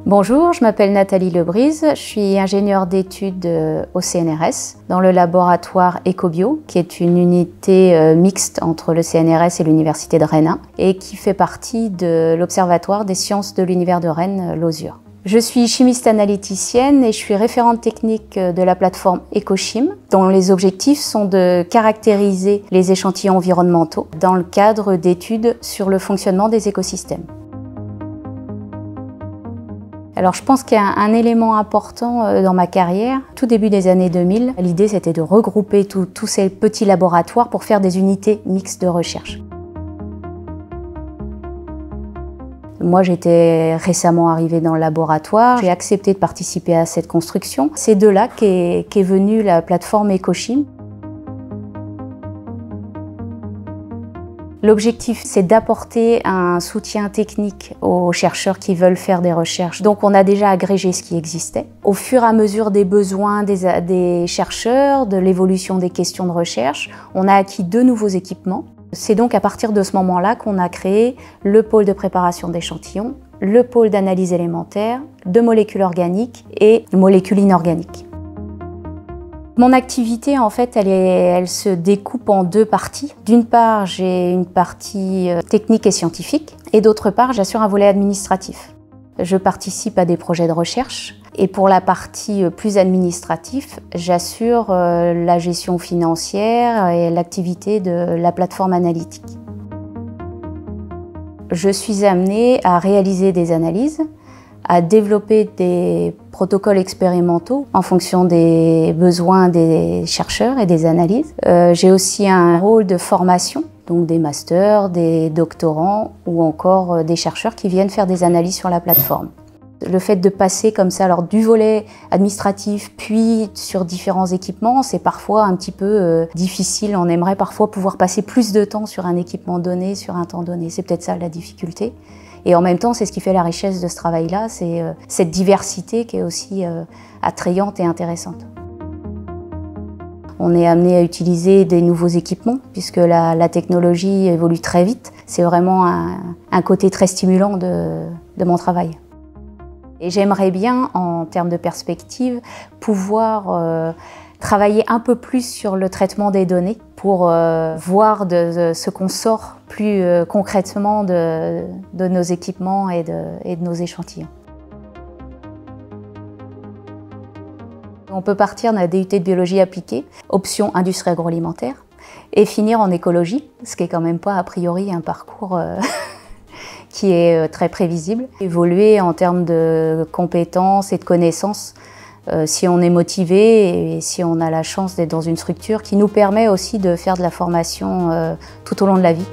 Bonjour, je m'appelle Nathalie Lebrise, je suis ingénieure d'études au CNRS dans le laboratoire EcoBio, qui est une unité mixte entre le CNRS et l'Université de Rennes et qui fait partie de l'Observatoire des sciences de l'univers de Rennes, l'OSUR. Je suis chimiste analyticienne et je suis référente technique de la plateforme EcoChim, dont les objectifs sont de caractériser les échantillons environnementaux dans le cadre d'études sur le fonctionnement des écosystèmes. Alors je pense qu'il y a un élément important dans ma carrière. Tout début des années 2000, l'idée c'était de regrouper tous ces petits laboratoires pour faire des unités mixtes de recherche. Moi j'étais récemment arrivée dans le laboratoire, j'ai accepté de participer à cette construction. C'est de là qu'est venue la plateforme EcoChim. L'objectif, c'est d'apporter un soutien technique aux chercheurs qui veulent faire des recherches. Donc on a déjà agrégé ce qui existait. Au fur et à mesure des besoins des chercheurs, de l'évolution des questions de recherche, on a acquis de nouveaux équipements. C'est donc à partir de ce moment-là qu'on a créé le pôle de préparation d'échantillons, le pôle d'analyse élémentaire, de molécules organiques et de molécules inorganiques. Mon activité, en fait, elle se découpe en deux parties. D'une part, j'ai une partie technique et scientifique, et d'autre part, j'assure un volet administratif. Je participe à des projets de recherche, et pour la partie plus administrative, j'assure la gestion financière et l'activité de la plateforme analytique. Je suis amenée à réaliser des analyses, à développer des protocoles expérimentaux en fonction des besoins des chercheurs et des analyses. J'ai aussi un rôle de formation, donc des masters, des doctorants ou encore des chercheurs qui viennent faire des analyses sur la plateforme. Le fait de passer comme ça alors, du volet administratif puis sur différents équipements, c'est parfois un petit peu difficile. On aimerait parfois pouvoir passer plus de temps sur un équipement donné, sur un temps donné. C'est peut-être ça la difficulté. Et en même temps, c'est ce qui fait la richesse de ce travail-là, c'est cette diversité qui est aussi attrayante et intéressante. On est amené à utiliser des nouveaux équipements puisque la technologie évolue très vite. C'est vraiment un côté très stimulant de mon travail. Et j'aimerais bien, en termes de perspective, pouvoir travailler un peu plus sur le traitement des données pour voir de ce qu'on sort plus concrètement de nos équipements et de nos échantillons. On peut partir d'un DUT de biologie appliquée, option industrie agroalimentaire, et finir en écologie, ce qui est quand même pas a priori un parcours qui est très prévisible. Évoluer en termes de compétences et de connaissances si on est motivé et si on a la chance d'être dans une structure qui nous permet aussi de faire de la formation tout au long de la vie.